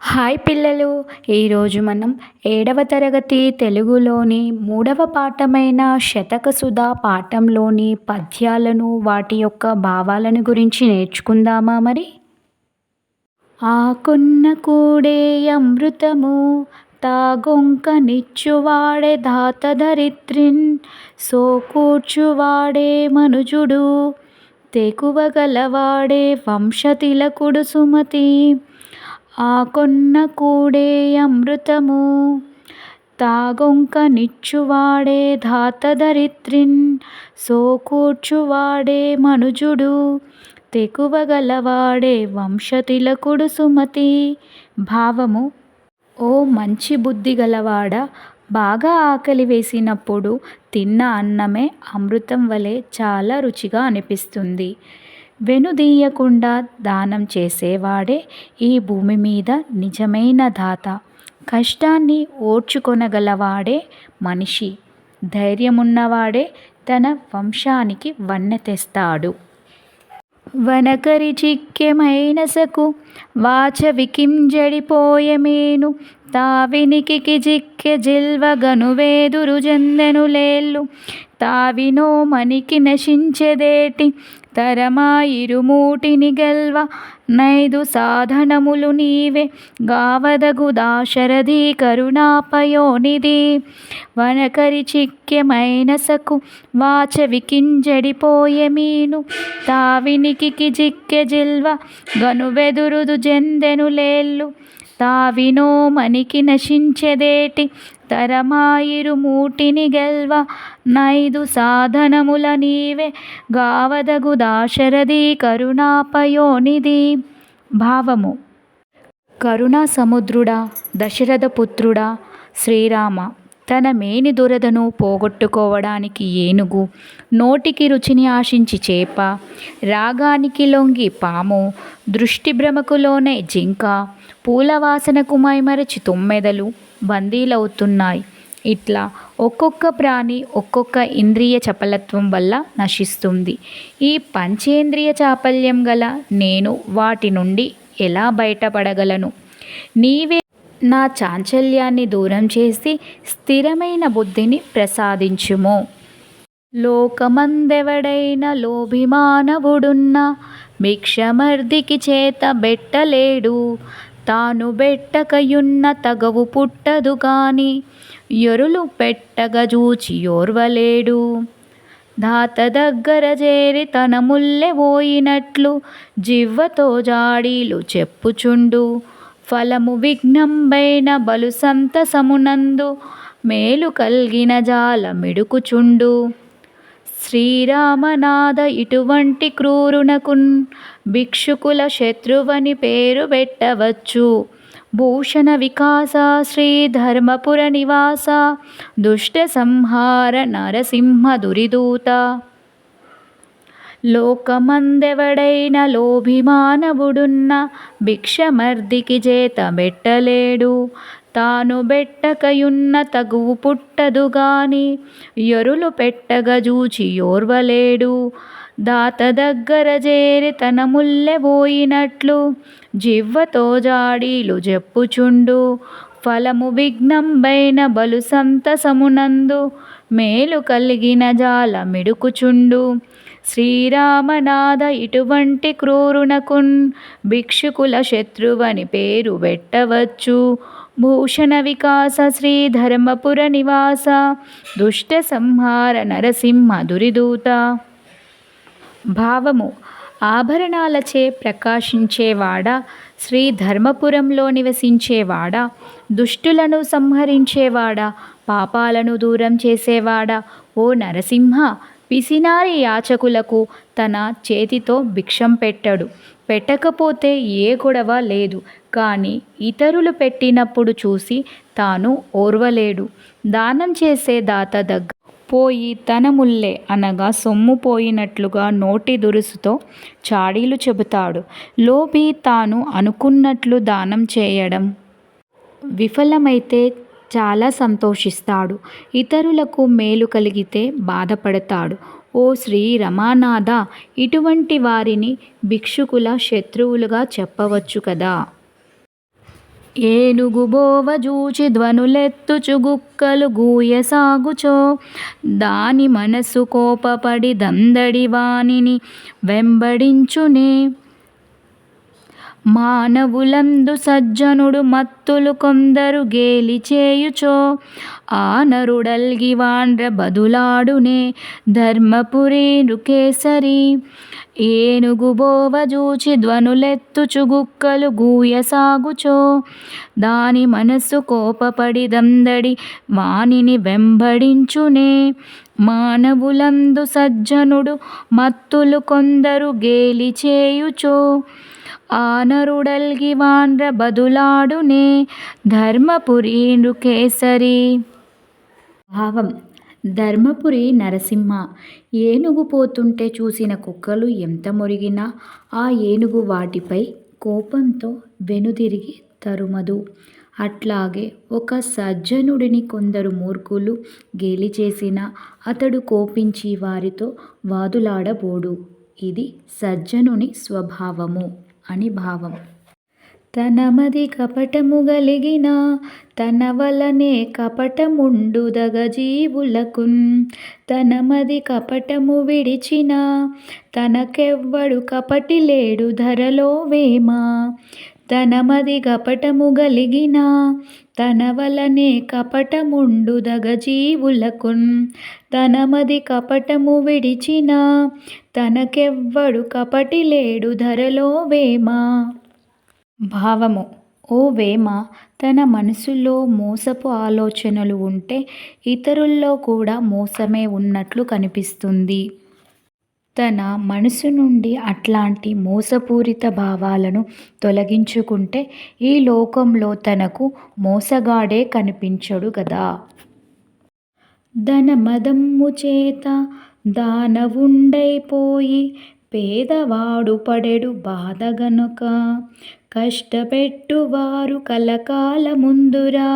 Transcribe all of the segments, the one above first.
Hi పిల్లలు, ఈరోజు మనం 7వ తరగతి తెలుగులోని 3వ పాఠమైన శతకసుధ పాఠంలోని పద్యాలను వాటి యొక్క భావాలను గురించి నేర్చుకుందామా మరి? ఆకొన్న కూడే అమృతము తాగొంక నిచ్చువాడే ధాత ధరిత్రిన్ సోకూర్చువాడే మనుజుడు తెగువగలవాడే వంశతిలకుడు సుమతి. ఆకొన్న కూడే అమృతము తాగొంక నిచ్చువాడే ధాత ధరిత్రిన్ సోకూర్చువాడే మనుజుడు తెగువగలవాడే వంశతిలకుడు సుమతి. భావము: ఓ మంచి బుద్ధి గలవాడా, బాగా ఆకలి వేసినప్పుడు తిన్న అన్నమే అమృతం వలె చాలా రుచిగా అనిపిస్తుంది. వెనుదీయకుండా దానం చేసేవాడే ఈ భూమి మీద నిజమైన దాత. కష్టాన్ని ఓర్చుకొనగలవాడే మనిషి. ధైర్యమున్నవాడే తన వంశానికి వన్నె తెస్తాడు. వనకరి చిక్కె మైనసకు వాచవికిం జడిపోయెమేను తావినికి జిక్కె జిల్వగనువేదురు జందెను లేళ్ళు తావినో మనికి నశించెదేటి తరమా ఇరుమూటిని గెల్వ నైదు సాధనములు నీవే గావదగు దాశరథి కరుణాపయోనిధి. వనకరి చిక్కె మైనసకు వాచవికిం జడిపోయెమీను తావినికి జిక్కె జిల్వ గనువెదురుదు జందెను లేళ్ళు తావినో మనికి నశించెదేటి తరమా ఇరుమూటిని గెల్వ నైదు సాధనముల నీవే గావదగు దాశరథి కరుణాపయోనిధి. భావము: కరుణా సముద్రుడా, దశరథపుత్రుడా శ్రీరామ, తన మేని దురదను పోగొట్టుకోవడానికి ఏనుగు, నోటికి రుచిని ఆశించి చేప, రాగానికి లొంగి పాము, దృష్టి భ్రమకు లోనే జింక, పూల వాసనకు మైమరచి తుమ్మెదలు బందీలవుతున్నాయి. ఇట్లా ఒక్కొక్క ప్రాణి ఒక్కొక్క ఇంద్రియ చపలత్వం వల్ల నశిస్తుంది. ఈ పంచేంద్రియ చాపల్యం గల నేను వాటి నుండి ఎలా బయటపడగలను? నీవే నా చాంచల్యాన్ని దూరం చేసి స్థిరమైన బుద్ధిని ప్రసాదించుము. లోకమందెవడైన లోభిమానవుడున్న భిక్షమర్దికి చేత బెట్టలేడు తాను బెట్టకయున్న తగవు పుట్టదు గాని యొరులు పెట్టగ జూచి ఓర్వలేడు. దాత దగ్గర చేరి తన ముల్లె పోయినట్లు జివ్వతో జాడీలు చెప్పుచుండు ఫలము విఘ్నంబైన బలు సంతసమునందు మేలు కల్గిన జాల మిడుకుచుండు. శ్రీరామనాథ ఇటువంటి క్రూరునకున్ భిక్షుకుల శత్రువని పేరు పెట్టవచ్చు. భూషణ వికాస శ్రీధర్మపుర నివాస దుష్ట సంహార నరసింహ దురిదూత. లోకమందెవడైన లోభిమానవుడున్న భిక్షమర్దికి చేత బెట్టలేడు తాను బెట్టకయున్న తగువు పుట్టదు గాని యొరులు పెట్టగ జూచి ఓర్వలేడు. దాత దగ్గర చేరి తన ముల్లె పోయినట్లు జివ్వతో జాడీలు చెప్పుచుండు ఫలము విఘ్నంబైన బలు సంతసమునందు మేలు కలిగిన జాల మిడుకుచుండు. శ్రీరామనాథ ఇటువంటి క్రూరునకున్ భిక్షుకుల శత్రువని పేరు పెట్టవచ్చు. భూషణ వికాస శ్రీధర్మపుర నివాస దుష్ట సంహార నరసింహ దురిదూత. భావము: ఆభరణాలచే ప్రకాశించేవాడా, శ్రీధర్మపురంలో నివసించేవాడా, దుష్టులను సంహరించేవాడా, పాపాలను దూరం చేసేవాడా, ఓ నరసింహ, పిసినారి యాచకులకు తన చేతితో భిక్షం పెట్టడు. పెట్టకపోతే ఏ గొడవ లేదు. కానీ ఇతరులు పెట్టినప్పుడు చూసి తాను ఓర్వలేడు. దానం చేసే దాత దగ్గర పోయి తన ముల్లె అనగా సొమ్ము పోయినట్లుగా నోటి దురుసుతో చాడీలు చెబుతాడు. లోభి తాను అనుకున్నట్లు దానం చేయడం విఫలమైతే చాలా సంతోషిస్తాడు. ఇతరులకు మేలు కలిగితే బాధపడతాడు. ఓ శ్రీ రమానాథ, ఇటువంటి వారిని భిక్షుకుల శత్రువులుగా చెప్పవచ్చు కదా. ఏనుగుబోవ జూచి ధ్వనులెత్తుచు గుక్కలు గూయసాగుచో దాని మనసు కోపపడి దందడి వానిని వెంబడించునే. మానవులందు సజ్జనుడు మత్తులు కొందరు గేలి చేయుచో ఆ నరుడల్గి వాండ్ర బదులాడునే ధర్మపురి నృకేసరి. ఏనుగుబోవ జూచి ధ్వనులెత్తుచు గుక్కలు గూయసాగుచో దాని మనస్సు కోపపడి దందడి వానిని వెంబడించునే. మానవులందు సజ్జనుడు మత్తులు కొందరు గేలి చేయుచో ఆ నరుడల్గి వాండ్ర బదులాడునే ధర్మపురి నృకేసరి. భావం: ధర్మపురి నరసింహ ఏనుగు పోతుంటే చూసిన కుక్కలు ఎంత మొరిగినా ఆ ఏనుగు వాటిపై కోపంతో వెనుదిరిగి తరుమదు. అట్లాగే ఒక సజ్జనుడిని కొందరు మూర్ఖులు గేలి చేసినా అతడు కోపించి వారితో వాదులాడబోడు. ఇది సజ్జనుని స్వభావము అని భావం. తనమది కపటము గలిగిన తన వలనే కపటముండుదగ జీవులకున్. తనమది కపటము విడిచిన తనకెవ్వడు కపటి లేడు ధరలో వేమ. తనమది కపటము గలిగిన తన వలనే కపటముండుదగ జీవులకున్. తనమది కపటము విడిచిన తనకెవ్వడు కపటి లేడు ధరలో వేమ. భావము: ఓ వేమ, తన మనసులో మోసపు ఆలోచనలు ఉంటే ఇతరుల్లో కూడా మోసమే ఉన్నట్లు కనిపిస్తుంది. తన మనసు నుండి అట్లాంటి మోసపూరిత భావాలను తొలగించుకుంటే ఈ లోకంలో తనకు మోసగాడే కనిపించడు గదా. ధనమదమ్ము చేత దానవుండైపోయి పేదవాడు పడెడు బాధ గనుక కష్టపెట్టువారు కలకాలముందురా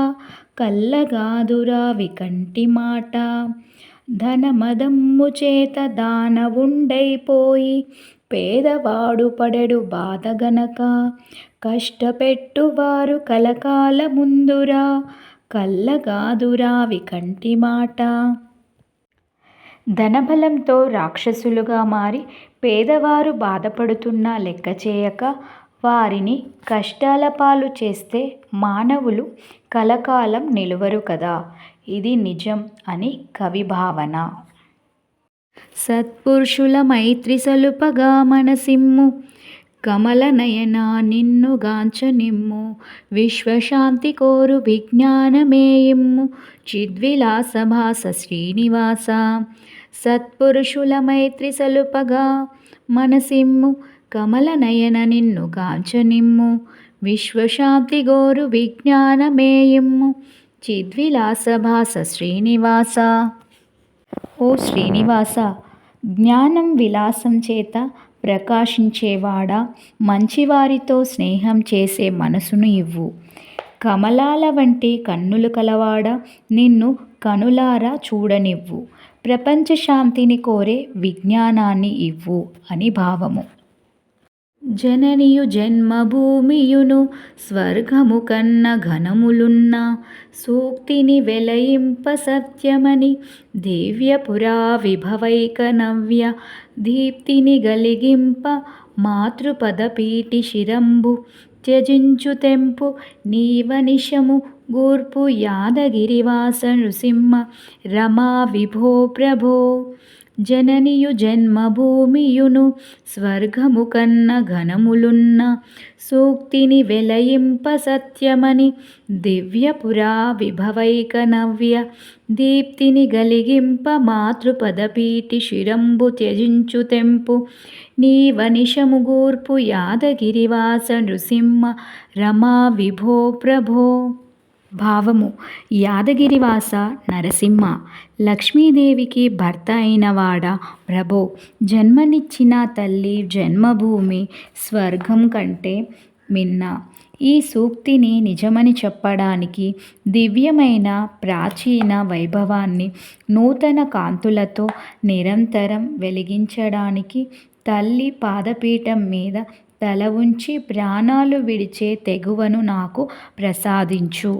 కల్లగాదురా వికంటి మాట. ధనమదమ్ము చేత దానవుండైపోయి పేదవాడు పడెడు బాధ గనక కష్టపెట్టువారు కలకాలముందురా కల్లగాదురా వికంటి మాట. ధనబలంతో రాక్షసులుగా మారి పేదవారు బాధపడుతున్నా లెక్క చేయక వారిని కష్టాల పాలు చేస్తే మానవులు కలకాలం నిలువరు కదా. ఇది నిజం అని కవి భావన. సత్పురుషుల మైత్రి సలుపగా మనసిమ్ము కమలనయన నిన్ను గాంచనిమ్ము. విశ్వశాంతి కోరు విజ్ఞానమేయిమ్ము చిద్విలాస భాస శ్రీనివాస. సత్పురుషుల మైత్రి సలుపగా మనసిమ్ము కమలనయన నిన్ను గాంచనిమ్ము. విశ్వశాంతి గోరు విజ్ఞానమేయిమ్ము చిద్విలాస భాస శ్రీనివాస. ఓ శ్రీనివాస, జ్ఞానం విలాసం చేత ప్రకాశించేవాడా, మంచివారితో స్నేహం చేసే మనసును ఇవ్వు. కమలాల వంటి కన్నులు కలవాడా, నిన్ను కనులారా చూడనివ్వు. ప్రపంచ శాంతిని కోరే విజ్ఞానాన్ని ఇవ్వు అని భావము. జననియు జన్మభూమియును స్వర్గము కన్న ఘనములున్న సూక్తిని వెలయింప సత్యమని దివ్యపురా విభవైక నవ్య దీప్తిని గలిగింప మాతృపదపీటి శిరంబు త్యజించు తెంపు నీవనిశము గూర్పు యాదగిరివాస నృసింహ రమా విభో ప్రభో. జననియు జన్మభూమియును స్వర్గము కన్న ఘనములున్న సూక్తిని వెలయింప సత్యమని దివ్యపురా విభవైక నవ్య దీప్తిని గలిగింప మాతృపదపీటి శిరంబు త్యజించు తెంపు నీవనిశము గూర్పు యాదగిరివాస నృసింహ రమా విభో ప్రభో. భావము: యాదగిరివాస నరసింహ, లక్ష్మీదేవికి భర్త అయినవాడా ప్రభో, జన్మనిచ్చిన తల్లి జన్మభూమి స్వర్గం కంటే మిన్న. ఈ సూక్తిని నిజమని చెప్పడానికి, దివ్యమైన ప్రాచీన వైభవాన్ని నూతన కాంతులతో నిరంతరం వెలిగించడానికి తల్లి పాదపీఠం మీద తల ఉంచి ప్రాణాలు విడిచే తెగువను నాకు ప్రసాదించు.